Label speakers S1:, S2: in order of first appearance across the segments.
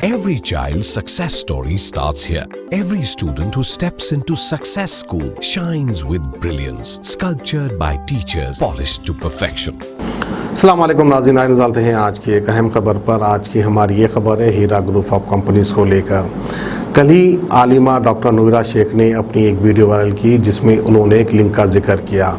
S1: Every child's success story starts here. Every student who steps into Success School shines with brilliance, sculptured by teachers, polished to perfection.
S2: अस्सलाम वालेकुम नाज़रीन, आए नज़ारते हैं आज की एक अहम खबर पर। आज की हमारी ये खबर है हीरा ग्रुप ऑफ कंपनीज़ को लेकर। कल ही आलिमा डॉक्टर नूरा शेख ने अपनी एक वीडियो वायरल की जिसमें उन्होंने एक लिंक का जिक्र किया,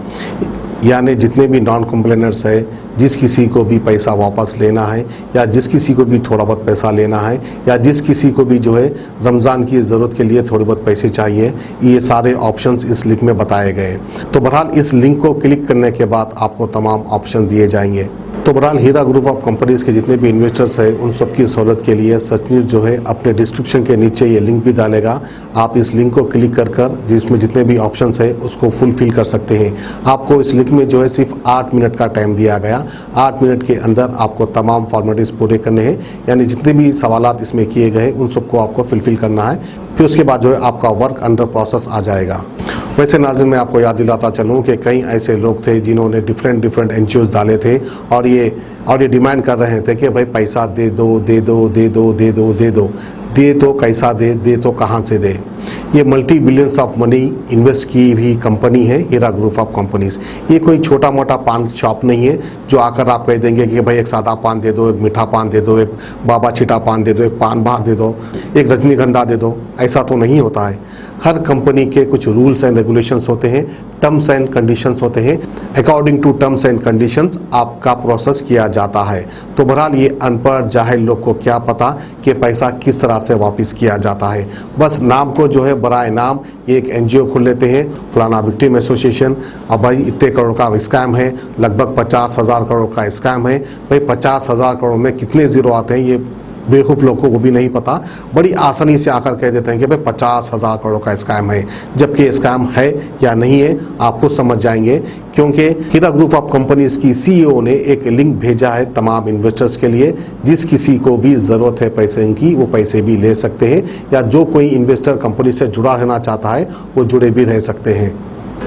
S2: यानी जितने भी नॉन कंप्लेनर्स है, जिस किसी को भी पैसा वापस लेना है या जिस किसी को भी थोड़ा बहुत पैसा लेना है या जिस किसी को भी जो है रमज़ान की ज़रूरत के लिए थोड़े बहुत पैसे चाहिए, ये सारे ऑप्शंस इस लिंक में बताए गए। तो बहरहाल इस लिंक को क्लिक करने के बाद आपको तमाम ऑप्शन दिए जाएंगे। तो बहरहाल हीरा ग्रुप ऑफ कंपनीज़ के जितने भी इन्वेस्टर्स हैं उन सब की सहूलत के लिए सच न्यूज़ जो है अपने डिस्क्रिप्शन के नीचे ये लिंक भी डालेगा। आप इस लिंक को क्लिक कर जिसमें जितने भी ऑप्शंस है उसको फुलफिल कर सकते हैं। आपको इस लिंक में जो है सिर्फ 8 मिनट का टाइम दिया गया। 8 मिनट के अंदर आपको तमाम फॉर्मेलिटीज़ पूरे करने हैं, यानी जितने भी सवालात इसमें किए गए उन सबको आपको फुलफिल करना है। फिर उसके बाद जो है आपका वर्क अंडर प्रोसेस आ जाएगा। वैसे नाज़रीन, मैं आपको याद दिलाता चलूँ कि कई ऐसे लोग थे जिन्होंने डिफरेंट एनजीओज़ डाले थे और ये डिमांड कर रहे थे कि भाई पैसा दे दो तो कैसा दे तो कहाँ से दे। ये multi billions of money invest की हुई कंपनी है हीरा ग्रुप ऑफ कंपनीज़। ये कोई छोटा मोटा पान शॉप नहीं है जो आकर आप कह देंगे कि भाई एक सादा पान दे दो, एक मीठा पान दे दो, एक बाबा छिटा पान दे दो, एक पान बाहर दे दो, एक रजनीगंधा दे दो। ऐसा तो नहीं होता है। हर कंपनी के कुछ रूल्स एंड रेगुलेशंस होते हैं, टर्म्स एंड कंडीशंस होते हैं। According to terms and conditions आपका प्रोसेस किया जाता है। तो बहरहाल ये अनपढ़ जाहिल लोग को क्या पता कि पैसा किस तरह से वापस किया जाता है। बस नाम को जो है बराए नाम ये एक एनजीओ खोल लेते हैं, फलाना विक्टिम एसोसिएशन। अब भाई इतने करोड़ का स्कैम है, लगभग 50,000 करोड़ का स्कैम है। भाई 50,000 करोड़ में कितने ज़ीरो आते हैं ये बेवकूफ़ लोगों को भी नहीं पता। बड़ी आसानी से आकर कह देते हैं कि भाई 50,000 करोड़ का स्कैम है, जबकि स्कैम है या नहीं है आप खुद समझ जाएंगे, क्योंकि हीरा ग्रुप ऑफ कंपनीज़ की सीईओ ने एक लिंक भेजा है तमाम इन्वेस्टर्स के लिए। जिस किसी को भी ज़रूरत है पैसे की वो पैसे भी ले सकते हैं, या जो कोई इन्वेस्टर कंपनी से जुड़ा रहना चाहता है वो जुड़े भी रह सकते हैं।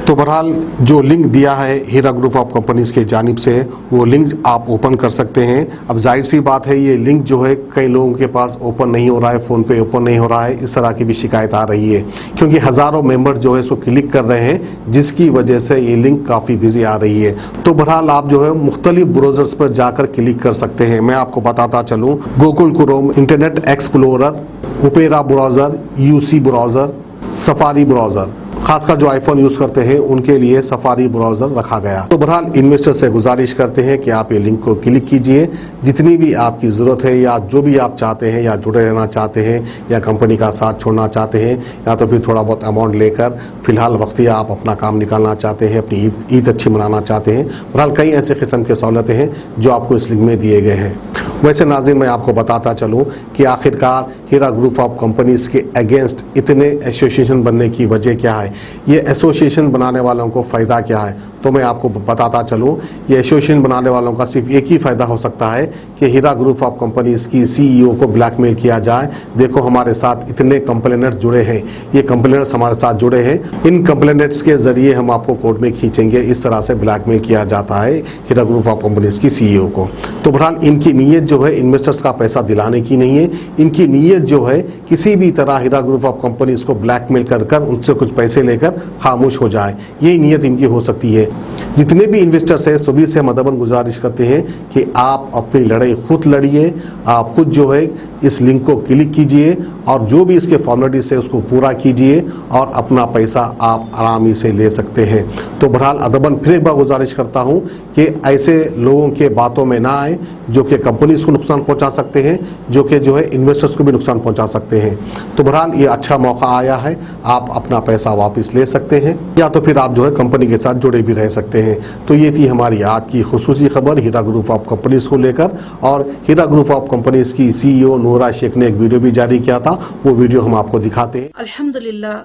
S2: तो बहरहाल जो लिंक दिया है हीरा ग्रुप ऑफ कंपनीज़ के जानिब से वो लिंक आप ओपन कर सकते हैं। अब जाहिर सी बात है ये लिंक जो है कई लोगों के पास ओपन नहीं हो रहा है, फ़ोन पे ओपन नहीं हो रहा है, इस तरह की भी शिकायत आ रही है, क्योंकि हज़ारों मेंबर जो है इसको क्लिक कर रहे हैं जिसकी वजह से ये लिंक काफ़ी बिजी आ रही है। तो बहरहाल आप जो है मुख्तलिफ ब्राउज़र्स पर जाकर क्लिक कर सकते हैं। मैं आपको बताता चलूँ, Google Chrome, internet explorer, opera browser, UC browser, safari browser, खासकर जो आईफोन यूज़ करते हैं उनके लिए सफारी ब्राउज़र रखा गया। तो बहरहाल इन्वेस्टर से गुजारिश करते हैं कि आप ये लिंक को क्लिक कीजिए। जितनी भी आपकी ज़रूरत है या जो भी आप चाहते हैं, या जुड़े रहना चाहते हैं या कंपनी का साथ छोड़ना चाहते हैं, या तो फिर थोड़ा बहुत अमाउंट लेकर फ़िलहाल वक्ती आप अपना काम निकालना चाहते हैं, अपनी ईद अच्छी मनाना चाहते हैं, बहरहाल कई ऐसे किस्म के सहूलतें हैं जो आपको इस लिंक में दिए गए हैं। वैसे नाज़रीन, मैं आपको बताता चलूँ कि आखिरकार हीरा ग्रुप ऑफ कंपनीज़ के अगेंस्ट इतने एसोसिएशन बनने की वजह क्या है, ये एसोसिएशन बनाने वालों को फ़ायदा क्या है, तो मैं आपको बताता चलूँ। ये एसोसिएशन बनाने वालों का सिर्फ एक ही फ़ायदा हो सकता है कि हीरा ग्रुप ऑफ कंपनीज़ की सीईओ को ब्लैकमेल किया जाए। देखो हमारे साथ इतने कंप्लेनर्स जुड़े हैं, ये कंप्लेनर्स हमारे साथ जुड़े हैं, इन कंप्लेनर्स के ज़रिए हम आपको कोर्ट में खींचेंगे। इस तरह से ब्लैकमेल किया जाता है हीरा ग्रुप ऑफ कंपनीज़ की सीईओ को। तो बहरहाल इनकी नीयत जो है इन्वेस्टर्स का पैसा दिलाने की नहीं है, इनकी नीयत जो है किसी भी तरह हीरा ग्रुप ऑफ कंपनीज़ को ब्लैकमेल कर उनसे कुछ पैसे लेकर खामोश हो जाए, यही नीयत इनकी हो सकती है। जितने भी इन्वेस्टर्स हैं सभी से मदबन गुजारिश करते हैं कि आप अपनी लड़ाई खुद लड़िए, आप खुद जो है इस लिंक को क्लिक कीजिए और जो भी इसके फॉर्मेलिटीज है उसको पूरा कीजिए और अपना पैसा आप आरामी से ले सकते हैं। तो बहरहाल अदबन फिर एक बार गुजारिश करता हूँ कि ऐसे लोगों के बातों में ना आए जो कि कंपनीज को नुकसान पहुँचा सकते हैं, जो कि जो है इन्वेस्टर्स को भी नुकसान पहुँचा सकते हैं। तो बहरहाल ये अच्छा मौका आया है, आप अपना पैसा वापस ले सकते हैं या तो फिर आप जो है कंपनी के साथ जुड़े भी रह सकते हैं। तो ये थी हमारी आज की खुसूसी खबर हीरा ग्रुप ऑफ कंपनीज को लेकर, और हीरा ग्रुप ऑफ कंपनीज की सीईओ नूरा शेख ने एक वीडियो भी जारी किया था, वो वीडियो हम आपको दिखाते हैं।
S3: अल्हम्दुलिल्लाह,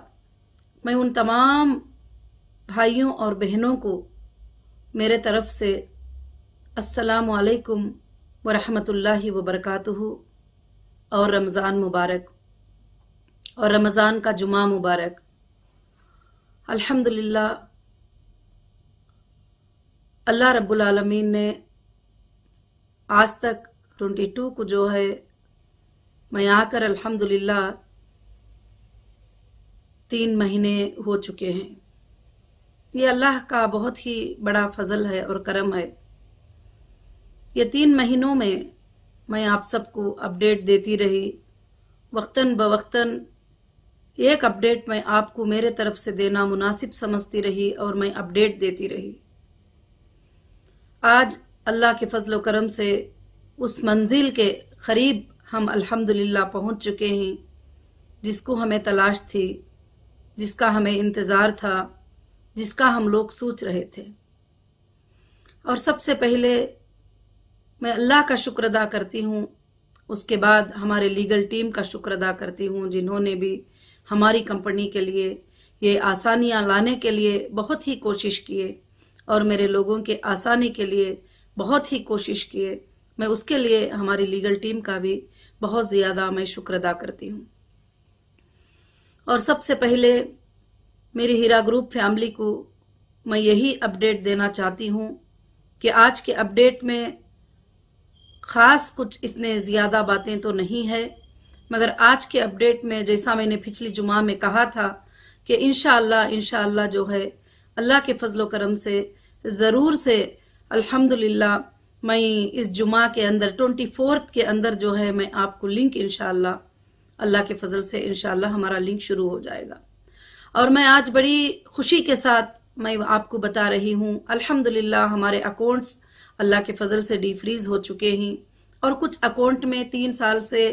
S3: मैं उन तमाम भाइयों और बहनों को मेरे तरफ से अस्सलामु अलैकुम व रहमतुल्लाहि व बरकातुहू और रमज़ान मुबारक और रमज़ान का जुमा मुबारक। अल्हम्दुलिल्लाह, अल्लाह रब्बुल आलमीन ने आज तक 22 को जो है मैं आकर अल्हम्दुलिल्लाह 3 महीने हो चुके हैं। ये अल्लाह का बहुत ही बड़ा फजल है और करम है। ये 3 महीनों में मैं आप सबको अपडेट देती रही, वक्तन बवक्तन एक अपडेट मैं आपको मेरे तरफ से देना मुनासिब समझती रही और मैं अपडेट देती रही। आज अल्लाह के फजल व करम से उस मंजिल के करीब हम अल्हम्दुलिल्लाह पहुंच चुके हैं जिसको हमें तलाश थी, जिसका हमें इंतज़ार था, जिसका हम लोग सोच रहे थे। और सबसे पहले मैं अल्लाह का शुक्र अदा करती हूँ, उसके बाद हमारे लीगल टीम का शुक्र अदा करती हूँ जिन्होंने भी हमारी कंपनी के लिए ये आसानियाँ लाने के लिए बहुत ही कोशिश किए और मेरे लोगों के आसानी के लिए बहुत ही कोशिश किए। मैं उसके लिए हमारी लीगल टीम का भी बहुत ज़्यादा मैं शुक्र अदा करती हूँ। और सबसे पहले मेरी हीरा ग्रुप फैमिली को मैं यही अपडेट देना चाहती हूँ कि आज के अपडेट में ख़ास कुछ इतने ज़्यादा बातें तो नहीं है, मगर आज के अपडेट में जैसा मैंने पिछली जुमा में कहा था कि इंशाअल्लाह जो है अल्लाह के फजल व करम से ज़रूर से अल्हम्दुलिल्लाह मैं इस जुमा के अंदर 24 के अंदर जो है मैं आपको लिंक इंशाअल्लाह अल्लाह के फजल से इंशाअल्लाह हमारा लिंक शुरू हो जाएगा। और मैं आज बड़ी खुशी के साथ मैं आपको बता रही हूँ अल्हम्दुलिल्लाह हमारे अकाउंट्स अल्लाह के फजल से डीफ्रीज हो चुके हैं और कुछ अकाउंट में 3 साल से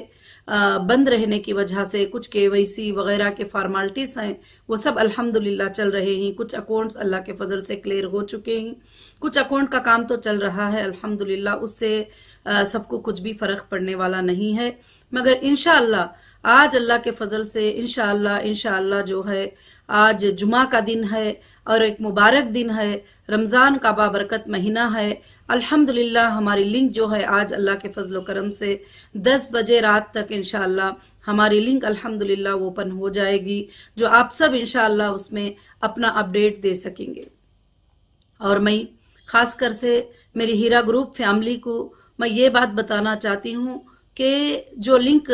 S3: बंद रहने की वजह से कुछ KYC वगैरह के फॉर्मेलिटीज़ हैं वो सब अल्हम्दुलिल्लाह चल रहे हैं। कुछ अकाउंट्स अल्लाह के फजल से क्लियर हो चुके हैं, कुछ अकाउंट का काम तो चल रहा है अल्हम्दुलिल्लाह, उससे सबको कुछ भी फ़र्क पड़ने वाला नहीं है। मगर इंशाअल्लाह आज अल्लाह के फजल से इंशाअल्लाह जो है आज जुमा का दिन है और एक मुबारक दिन है, रमज़ान का बाबरकत महीना है। अल्हम्दुलिल्लाह हमारी लिंक जो है आज अल्लाह के फजल व करम से 10 बजे रात तक इंशाअल्लाह हमारी लिंक अल्हम्दुलिल्लाह ओपन हो जाएगी, जो आप सब इंशाअल्लाह उसमें अपना अपडेट दे सकेंगे। और मैं ख़ास कर से मेरी हीरा ग्रुप फैमिली को मैं ये बात बताना चाहती हूँ कि जो लिंक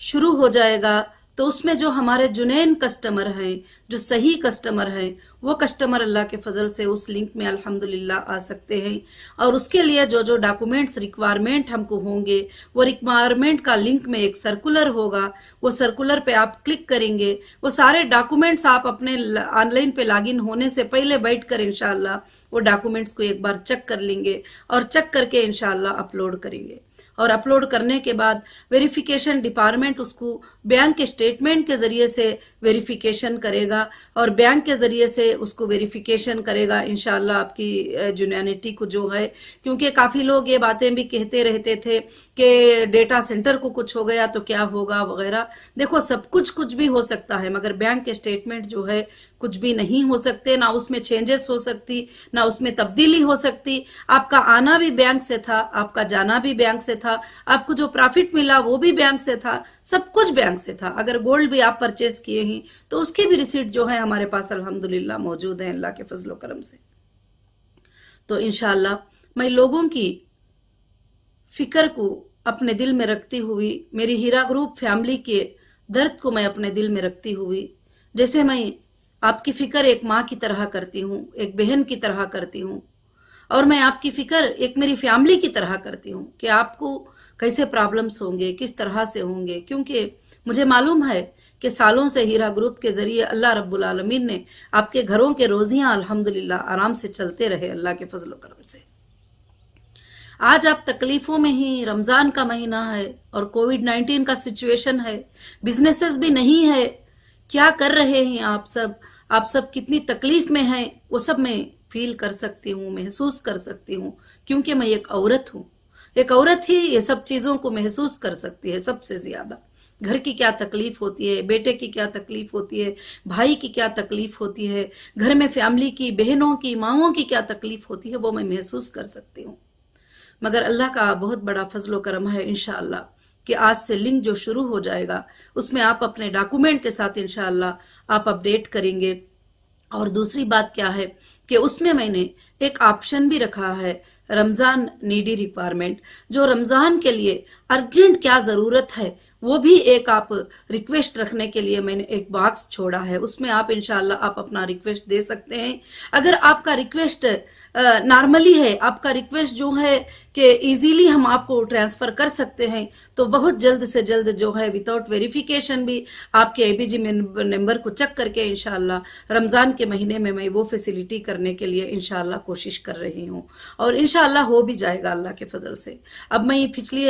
S3: शुरू हो जाएगा तो उसमें जो हमारे जुनैन कस्टमर हैं, जो सही कस्टमर हैं, वो कस्टमर अल्लाह के फजल से उस लिंक में अल्हम्दुलिल्लाह आ सकते हैं। और उसके लिए जो जो डॉक्यूमेंट्स रिक्वायरमेंट हमको होंगे वो रिक्वायरमेंट का लिंक में एक सर्कुलर होगा, वो सर्कुलर पे आप क्लिक करेंगे, वो सारे डॉक्यूमेंट्स आप अपने ऑनलाइन पे लॉगिन होने से पहले बैठ कर इंशाअल्लाह वो डॉक्यूमेंट्स को एक बार चेक कर लेंगे और चेक करके इंशाअल्लाह अपलोड करेंगे। और अपलोड करने के बाद वेरिफिकेशन डिपार्टमेंट उसको बैंक के स्टेटमेंट के ज़रिए से वेरिफिकेशन करेगा और बैंक के ज़रिए से उसको वेरिफिकेशन करेगा इंशाअल्लाह आपकी जुनैनिटी को जो है। क्योंकि काफ़ी लोग ये बातें भी कहते रहते थे कि डेटा सेंटर को कुछ हो गया तो क्या होगा वगैरह। देखो सब कुछ भी हो सकता है, मगर बैंक के स्टेटमेंट जो है कुछ भी नहीं हो सकते, ना उसमें चेंजेस हो सकती, ना उसमें तब्दीली हो सकती। आपका आना भी बैंक से था, आपका जाना भी बैंक से था, आपको जो प्रॉफिट मिला वो भी बैंक से था, सब कुछ बैंक से था। अगर गोल्ड भी आप परचेस किए हैं तो उसकी भी रिसीट जो है हमारे पास अल्हम्दुलिल्लाह मौजूद है अल्लाह के फजल व करम से। तो इंशाअल्लाह मैं लोगों की फिक्र को अपने दिल में रखती हुई, मेरी हीरा ग्रुप फैमिली के दर्द को मैं अपने दिल में रखती हुई, जैसे मैं आपकी फिक्र एक माँ की तरह करती हूँ, एक बहन की तरह करती हूँ, और मैं आपकी फिक्र एक मेरी फैमिली की तरह करती हूँ कि आपको कैसे प्रॉब्लम्स होंगे, किस तरह से होंगे। क्योंकि मुझे मालूम है कि सालों से हीरा ग्रुप के ज़रिए अल्लाह रब्बुल आलमीन ने आपके घरों के रोज़ियाँ अल्हम्दुलिल्लाह आराम से चलते रहे अल्लाह के फजल व करम से। आज आप तकलीफ़ों में ही, रमज़ान का महीना है और कोविड-19 का सिचुएशन है, बिजनेसेस भी नहीं है, क्या कर रहे हैं आप सब कितनी तकलीफ़ में हैं, वो सब मैं फील कर सकती हूँ, महसूस कर सकती हूँ। क्योंकि मैं एक औरत हूँ, एक औरत ही ये सब चीज़ों को महसूस कर सकती है सबसे ज़्यादा। घर की क्या तकलीफ होती है, बेटे की क्या तकलीफ होती है, भाई की क्या तकलीफ होती है, घर में फैमिली की, बहनों की, माँओं की क्या तकलीफ होती है, वो मैं महसूस कर सकती हूँ। मगर अल्लाह का बहुत बड़ा फजल व करम है इंशाअल्लाह कि आज से लिंक जो शुरू हो जाएगा उसमें आप अपने डॉक्यूमेंट के साथ इंशाअल्लाह आप अपडेट करेंगे। और दूसरी बात क्या है कि उसमें मैंने एक ऑप्शन भी रखा है रमज़ान नीडी रिक्वायरमेंट, जो रमज़ान के लिए अर्जेंट क्या ज़रूरत है वो भी एक आप रिक्वेस्ट रखने के लिए मैंने एक बॉक्स छोड़ा है, उसमें आप इंशाल्लाह आप अपना रिक्वेस्ट दे सकते हैं। अगर आपका रिक्वेस्ट नॉर्मली है, आपका रिक्वेस्ट जो है कि इजीली हम आपको ट्रांसफर कर सकते हैं, तो बहुत जल्द से जल्द जो है विदाउट वेरिफिकेशन भी आपके एबीजी नंबर को चेक करके इंशाल्लाह रमज़ान के महीने में मैं वो फैसिलिटी करने के लिए इंशाल्लाह कोशिश कर रही हूँ और इंशाल्लाह हो भी जाएगा अल्लाह के फजल से। अब मैं पिछली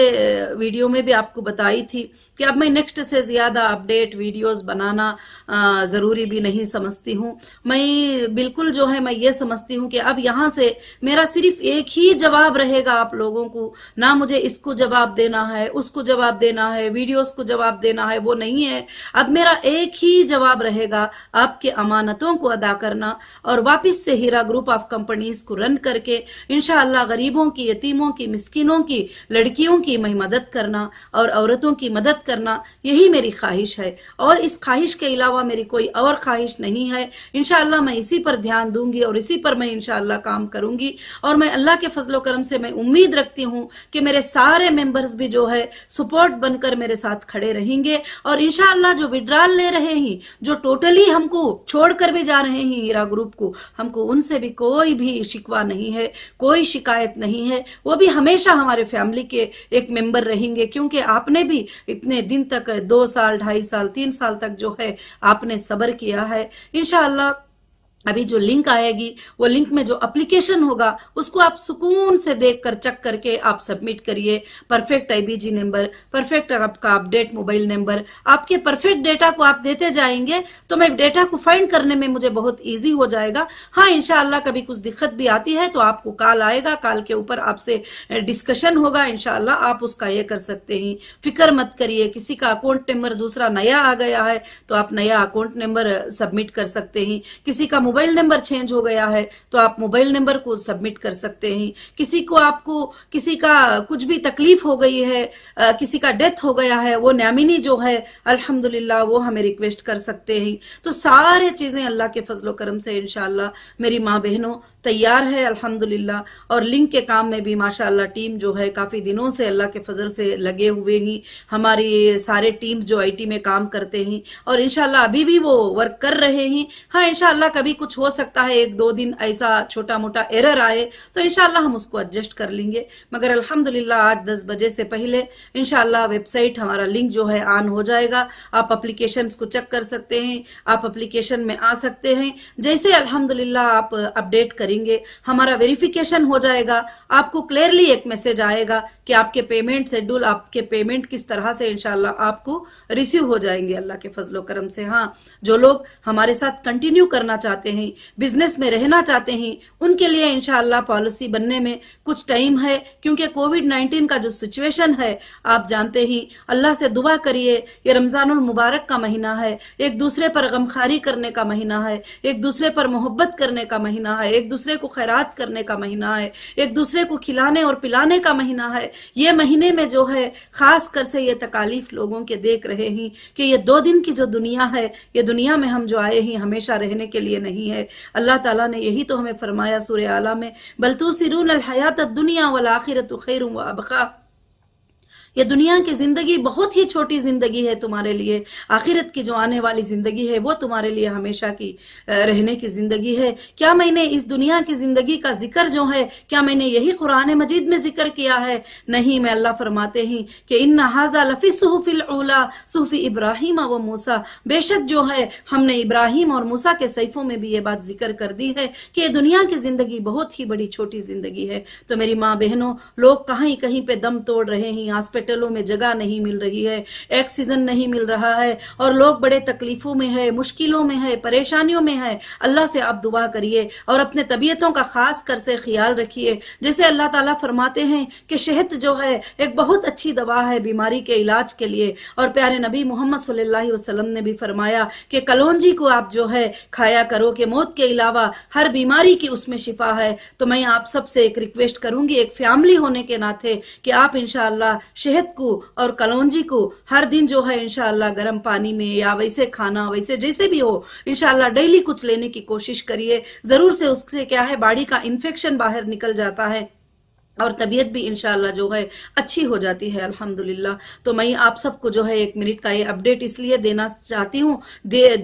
S3: वीडियो में भी आपको बताई थी कि अब मैं नेक्स्ट से ज़्यादा अपडेट वीडियोस बनाना ज़रूरी भी नहीं समझती हूँ। मैं बिल्कुल जो है मैं ये समझती हूँ कि अब यहाँ से मेरा सिर्फ एक ही जवाब रहेगा आप लोगों को, ना मुझे इसको जवाब देना है, उसको जवाब देना है, वीडियोस को जवाब देना है, वो नहीं है। अब मेरा एक ही जवाब रहेगा, आपके अमानतों को अदा करना और वापस से हीरा ग्रुप ऑफ कंपनीज को रन करके इंशाअल्लाह गरीबों की, यतीमों की, मिस्किनों की, लड़कियों की मैं मदद करना और औरतों की मदद करना, यही मेरी ख्वाहिश है और इस ख्वाहिश के अलावा मेरी कोई और ख्वाहिश नहीं है। इंशाअल्लाह मैं इसी पर ध्यान दूंगी और इसी पर मैं इंशाअल्लाह काम करूंगी और मैं अल्लाह के फजलो करम से मैं उम्मीद रखती हूँ कि मेरे सारे मेंबर्स भी जो है सपोर्ट बनकर मेरे साथ खड़े रहेंगे और इंशाअल्लाह जो विड्रॉल ले रहे हैं, जो टोटली हमको छोड़कर भी जा रहे हैं हीरा ग्रुप को, हमको उनसे भी कोई भी शिकवा नहीं है, कोई शिकायत नहीं है। वो भी हमेशा हमारे फैमिली के एक मेंबर रहेंगे क्योंकि आपने भी इतने दिन तक 2 साल, 2.5 साल, 3 साल तक जो है आपने सब्र किया है। इंशाअल्लाह अभी जो लिंक आएगी वो लिंक में जो एप्लीकेशन होगा उसको आप सुकून से देखकर चेक करके आप सबमिट करिए। परफेक्ट आईबीजी नंबर, परफेक्ट आपका अपडेट मोबाइल नंबर, आपके परफेक्ट डेटा को आप देते जाएंगे तो मैं डेटा को फाइंड करने में मुझे बहुत इजी हो जाएगा। हाँ इंशाअल्लाह कभी कुछ दिक्कत भी आती है तो आपको कॉल आएगा, कॉल के ऊपर आपसे डिस्कशन होगा, इंशाअल्लाह आप उसका ये कर सकते हैं। फिक्र मत करिए, किसी का अकाउंट नंबर दूसरा नया आ गया है तो आप नया अकाउंट नंबर सबमिट कर सकते हैं, किसी का मोबाइल नंबर चेंज हो गया है तो आप मोबाइल नंबर को सबमिट कर सकते हैं, किसी को आपको किसी का कुछ भी तकलीफ हो गई है, किसी का डेथ हो गया है, वो नॉमिनी जो है अल्हम्दुलिल्लाह वो हमें रिक्वेस्ट कर सकते हैं। तो सारे चीजें अल्लाह के फजलो करम से इंशाअल्लाह मेरी माँ बहनों तैयार है अल्हम्दुलिल्लाह। और लिंक के काम में भी माशाअल्लाह टीम जो है काफ़ी दिनों से अल्लाह के फजल से लगे हुए ही, हमारी सारे टीम्स जो आईटी में काम करते हैं और इंशाअल्लाह अभी भी वो वर्क कर रहे हैं। हाँ इंशाअल्लाह कभी कुछ हो सकता है, 1-2 दिन ऐसा छोटा मोटा एरर आए तो इंशाअल्लाह हम उसको एडजस्ट कर लेंगे, मगर अल्हम्दुलिल्लाह आज 10 बजे से पहले इंशाअल्लाह वेबसाइट हमारा लिंक जो है ऑन हो जाएगा। आप एप्लीकेशन को चेक कर सकते हैं, आप एप्लीकेशन में आ सकते हैं। जैसे अल्हम्दुलिल्लाह आप अपडेट करेंगे हमारा वेरिफिकेशन हो जाएगा, आपको क्लियरली एक मैसेज आएगा कि आपके पेमेंट शेड्यूल, आपके पेमेंट किस तरह से इंशाअल्लाह आपको रिसीव हो जाएंगे अल्लाह के फजलो करम से। हाँ जो लोग हमारे साथ कंटिन्यू करना चाहते हैं, बिजनेस में रहना चाहते हैं, उनके लिए इंशाअल्लाह पॉलिसी बनने में कुछ टाइम है क्योंकि कोविड-19 का जो सिचुएशन है आप जानते ही। अल्लाह से दुआ करिए, ये रमजानुल मुबारक का महीना है, एक दूसरे पर गमखारी करने का महीना है, एक दूसरे पर मोहब्बत करने का महीना है, एक दूसरे को खैरात करने का महीना है, एक दूसरे को खिलाने और पिलाने का महीना है। ये महीने में जो है खास कर से ये तकालीफ लोगों के देख रहे हैं कि ये 2 दिन की जो दुनिया है, ये दुनिया में हम जो आए हैं हमेशा रहने के लिए नहीं है। अल्लाह ताला ने यही तो हमें फरमाया सूरह आला में, बल तुसिरून अल हयात दुनिया वल आखिरतु खैरुम व अबका। ये दुनिया की जिंदगी बहुत ही छोटी जिंदगी है तुम्हारे लिए, आखिरत की जो आने वाली जिंदगी है वो तुम्हारे लिए हमेशा की रहने की जिंदगी है। क्या मैंने इस दुनिया की जिंदगी का जिक्र जो है, क्या मैंने यही कुरान मजीद में जिक्र किया है? नहीं, मैं अल्लाह फरमाते हैं कि इन्ना हाजा लफी सुहुफिल उला सुहुफी इब्राहिम व मूसा, बेशक जो है हमने इब्राहिम और मूसा के सहीफों में भी ये बात जिक्र कर दी है कि दुनिया की जिंदगी बहुत ही बड़ी छोटी जिंदगी है। तो मेरी माँ बहनों, लोग कहीं कहीं पे दम तोड़ रहे हैं, हॉस्पिटलों में जगह नहीं मिल रही है, ऑक्सीजन नहीं मिल रहा है और लोग बड़े तकलीफों में है, मुश्किलों में है, परेशानियों में है। अल्लाह से आप दुआ करिए और अपने तबीयतों का खास कर से ख्याल रखिए। जैसे अल्लाह ताला फरमाते हैं कि शहद जो है एक बहुत अच्छी दवा है बीमारी के इलाज के लिए, और प्यारे नबी मोहम्मद सल्लल्लाहु अलैहि वसल्लम ने भी फरमाया कि कलौंजी को आप जो है खाया करो कि मौत के अलावा हर बीमारी की उसमें शिफा है। तो मैं आप सबसे एक रिक्वेस्ट करूंगी, एक फैमिली होने के नाते, कि आप इंशाअल्लाह शहद को और कलौंजी को हर दिन जो है इंशाअल्लाह गर्म पानी में या वैसे खाना, वैसे जैसे भी हो, इंशाअल्लाह डेली कुछ लेने की कोशिश करिए। जरूर से उससे क्या है बॉडी का इन्फेक्शन बाहर निकल जाता है اور طبیعت بھی انشاءاللہ جو ہے اچھی ہو جاتی ہے الحمدللہ. تو میں آپ سب کو جو ہے 1 منٹ کا یہ اپڈیٹ اس لیے دینا چاہتی ہوں،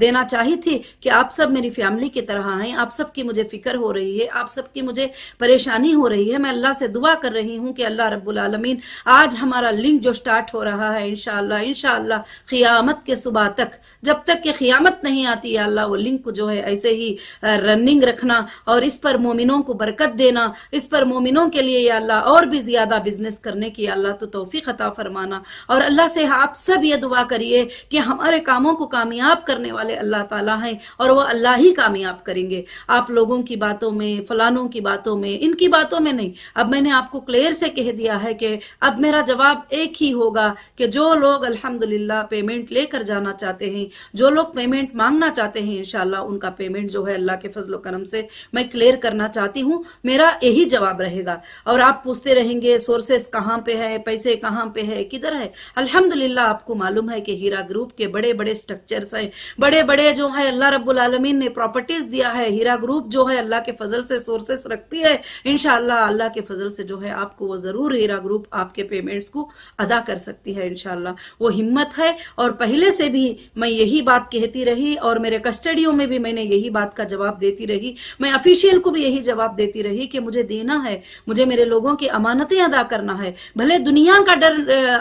S3: دینا چاہی تھی کہ آپ سب میری فیملی کی طرح ہیں، آپ سب کی مجھے فکر ہو رہی ہے، آپ سب کی مجھے پریشانی ہو رہی ہے. میں اللہ سے دعا کر رہی ہوں کہ اللہ رب العالمین آج ہمارا لنک جو سٹارٹ ہو رہا ہے انشاءاللہ قیامت کے صبح تک، جب تک کہ قیامت نہیں آتی یا اللہ وہ لنک کو جو ہے ایسے ہی رننگ رکھنا اور اس پر مومنوں کو برکت دینا، اس پر مومنوں کے لیے یا اللہ اور بھی زیادہ بزنس کرنے کی اللہ تو توفیق عطا فرمانا. اور اللہ سے آپ سب یہ دعا کریے کہ ہمارے کاموں کو کامیاب کرنے والے اللہ تعالیٰ ہیں اور وہ اللہ ہی کامیاب کریں گے. آپ لوگوں کی باتوں میں، فلانوں کی باتوں میں، ان کی باتوں میں نہیں. اب میں نے آپ کو کلیئر سے کہہ دیا ہے کہ اب میرا جواب ایک ہی ہوگا کہ جو لوگ الحمدللہ پیمنٹ لے کر جانا چاہتے ہیں، جو لوگ پیمنٹ مانگنا چاہتے ہیں، انشاءاللہ ان کا پیمنٹ جو ہے اللہ کے فضل و کرم سے میں کلیئر کرنا چاہتی ہوں. میرا یہی جواب رہے گا. اور آپ پوچھتے رہیں گے سورسز کہاں پہ ہے، پیسے کہاں پہ ہے، کدھر ہے. الحمدللہ آپ کو معلوم ہے کہ ہیرا گروپ کے بڑے بڑے سٹرکچرز ہیں، بڑے بڑے جو ہے اللہ رب العالمین نے پراپرٹیز دیا ہے. ہیرا گروپ جو ہے اللہ کے فضل سے سورسز رکھتی ہے. انشاءاللہ اللہ کے فضل سے جو ہے آپ کو وہ ضرور ہیرا گروپ آپ کے پیمنٹس کو ادا کر سکتی ہے. انشاءاللہ وہ ہمت ہے. اور پہلے سے بھی میں یہی بات کہتی رہی اور میرے کسٹڈیوں میں بھی میں نے یہی بات کا جواب دیتی رہی. میں افیشیل کو بھی یہی جواب دیتی رہی کہ مجھے دینا ہے، مجھے میرے لوگوں کی امانتیں ادا کرنا ہے. بھلے دنیا کا ڈر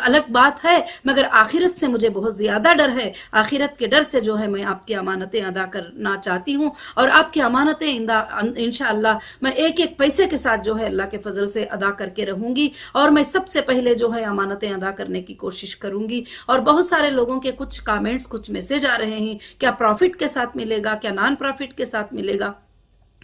S3: الگ بات ہے مگر آخرت سے مجھے بہت زیادہ ڈر ہے. آخرت کے ڈر سے جو ہے میں آپ کی امانتیں ادا کرنا چاہتی ہوں اور آپ کی امانتیں انشاءاللہ میں ایک ایک پیسے کے ساتھ جو ہے اللہ کے فضل سے ادا کر کے رہوں گی. اور میں سب سے پہلے جو ہے امانتیں ادا کرنے کی کوشش کروں گی. اور بہت سارے لوگوں کے کچھ کامنٹس، کچھ میسج آ رہے ہیں، کیا پروفٹ کے ساتھ ملے گا، کیا نان پروفٹ کے ساتھ ملے گا.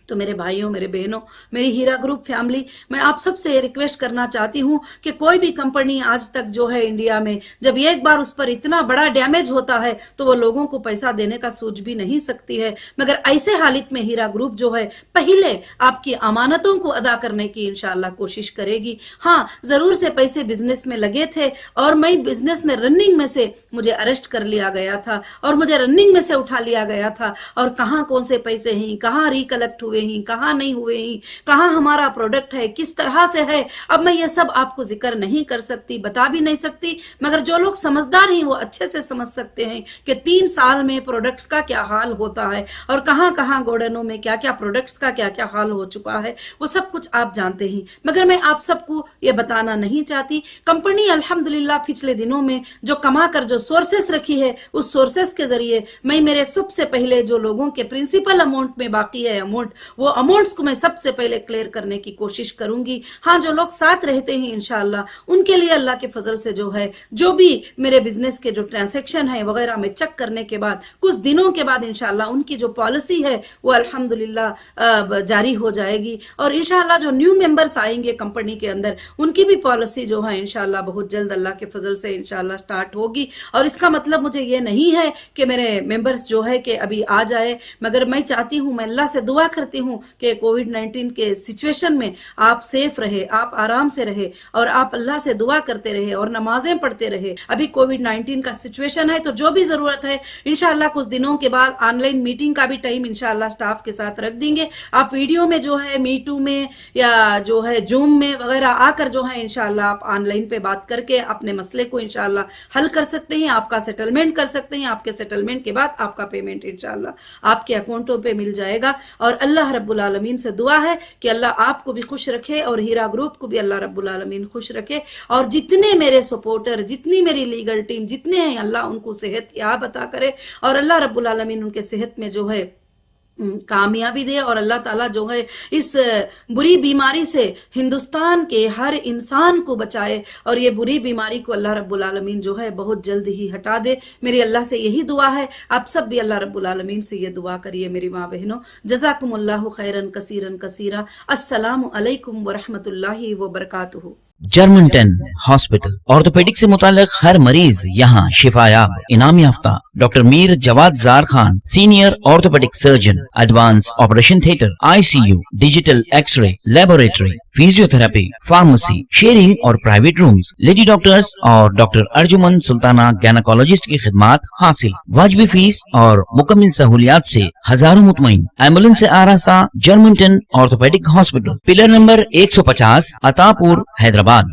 S3: تو میرے بھائیوں، میرے بہنوں، میری ہیرا گروپ فیملی، میں آپ سب سے ریکویسٹ کرنا چاہتی ہوں کہ کوئی بھی کمپنی آج تک جو ہے انڈیا میں جب ایک بار اس پر اتنا بڑا ڈیمیج ہوتا ہے تو وہ لوگوں کو پیسہ دینے کا سوچ بھی نہیں سکتی ہے. مگر ایسے حالت میں ہیرا گروپ جو ہے پہلے آپ کی امانتوں کو ادا کرنے کی انشاءاللہ کوشش کرے گی. ہاں ضرور سے پیسے بزنس میں لگے تھے اور میں بزنس میں رننگ میں سے مجھے اریسٹ کر لیا گیا تھا اور مجھے رننگ میں سے اٹھا لیا گیا تھا. اور کہاں کون سے پیسے ہیں، کہاں ریکلیکٹ ہوئے ہیں، کہاں نہیں ہوئے ہیں، کہاں ہمارا پروڈکٹ ہے، کس طرح سے ہے. اب میں یہ سب آپ کو ذکر نہیں کر سکتی، بتا بھی نہیں سکتی. مگر جو لوگ سمجھدار ہیں وہ اچھے سے سمجھ سکتے ہیں کہ 3 سال میں پروڈکٹس کا کیا حال ہوتا ہے اور کہاں کہاں گوڈنوں میں کیا کیا پروڈکٹس کا کیا کیا حال ہو چکا ہے. وہ سب کچھ آپ جانتے ہیں. مگر میں آپ سب کو یہ بتانا نہیں چاہتی. کمپنی الحمدللہ پچھلے دنوں میں جو کما کر جو سورسز رکھی ہے اس سورسز کے ذریعے میں میرے سب سے پہلے جو لوگوں کے پرنسپل اماؤنٹ میں باقی ہے اماؤنٹ، وہ اماؤنٹس کو میں سب سے پہلے کلیئر کرنے کی کوشش کروں گی. ہاں جو لوگ ساتھ رہتے ہیں انشاءاللہ ان کے لیے اللہ کے فضل سے جو ہے جو بھی میرے بزنس کے جو ٹرانزیکشن ہے وغیرہ میں چیک کرنے کے بعد کچھ دنوں کے بعد انشاءاللہ ان کی جو پالیسی ہے وہ الحمدللہ جاری ہو جائے گی. اور انشاءاللہ جو نیو ممبرز آئیں گے کمپنی کے اندر ان کی بھی پالیسی جو ہے انشاءاللہ بہت جلد اللہ کے فضل سے انشاءاللہ سٹارٹ ہوگی. اور اس کا مطلب مجھے یہ نہیں ہے کہ میرے ممبرز جو ہے کہ ابھی آ جائے، مگر میں چاہتی ہوں، میں اللہ سے دعا کرتی ہوں کہ کووڈ-19 کے سچویشن میں آپ سیف رہے، آپ آرام سے رہے اور آپ اللہ سے دعا کرتے رہے اور نمازیں پڑھتے رہے. ابھی کووڈ-19 کا سچویشن ہے تو جو بھی ضرورت ہے انشاءاللہ کچھ دنوں کے بعد آن لائن میٹنگ کا بھی ٹائم انشاءاللہ سٹاف کے ساتھ رکھ دیں گے. آپ ویڈیو میں جو ہے میٹو میں یا جو ہے زوم میں وغیرہ آ کر جو ہے انشاءاللہ آپ آن لائن پہ بات کر کے اپنے مسئلے کو انشاءاللہ حل کر سکتے ہیں، آپ کا سیٹلمنٹ کر سکتے ہیں. آپ کے سیٹلمنٹ کے بعد آپ کا پیمنٹ انشاءاللہ آپ کے اکاؤنٹوں پہ مل جائے گا. اور اللہ رب العالمین سے دعا ہے کہ اللہ آپ کو بھی خوش رکھے اور ہیرا گروپ کو بھی اللہ رب العالمین خوش رکھے. اور جتنے میرے سپورٹر، جتنی میری لیگل ٹیم جتنے ہیں، اللہ ان کو صحت یاب عطا کرے اور اللہ رب العالمین ان کے صحت میں جو ہے کامیابی دے. اور اللہ تعالیٰ جو ہے اس بری بیماری سے ہندوستان کے ہر انسان کو بچائے اور یہ بری بیماری کو اللہ رب العالمین جو ہے بہت جلد ہی ہٹا دے. میری اللہ سے یہی دعا ہے. آپ سب بھی اللہ رب العالمین سے یہ دعا کریے میری ماں بہنوں. جزاکم اللہ خیرن کثیرن کثیرا. السلام علیکم ورحمۃ اللہ وبرکاتہ.
S4: جرمنٹن ہاسپٹل آرتھوپیڈک سے متعلق ہر مریض یہاں شفایاب. انعام یافتہ ڈاکٹر میر جواد زار Khan, senior orthopaedic surgeon, advance operation theatre, ICU، digital X ray laboratory, physiotherapy, pharmacy, sharing और प्राइवेट रूम्स, लेडी डॉक्टर्स और डॉक्टर अर्जुमन सुल्ताना गैनकोलॉजिस्ट की खिदमत हासिल। वाजिबी फीस और मुकम्मल सहूलियात से हजारों मुतमईन। एम्बुलेंस से आरास्ता Germanten orthopaedic hospital, pillar number 150, Attapur, Hyderabad.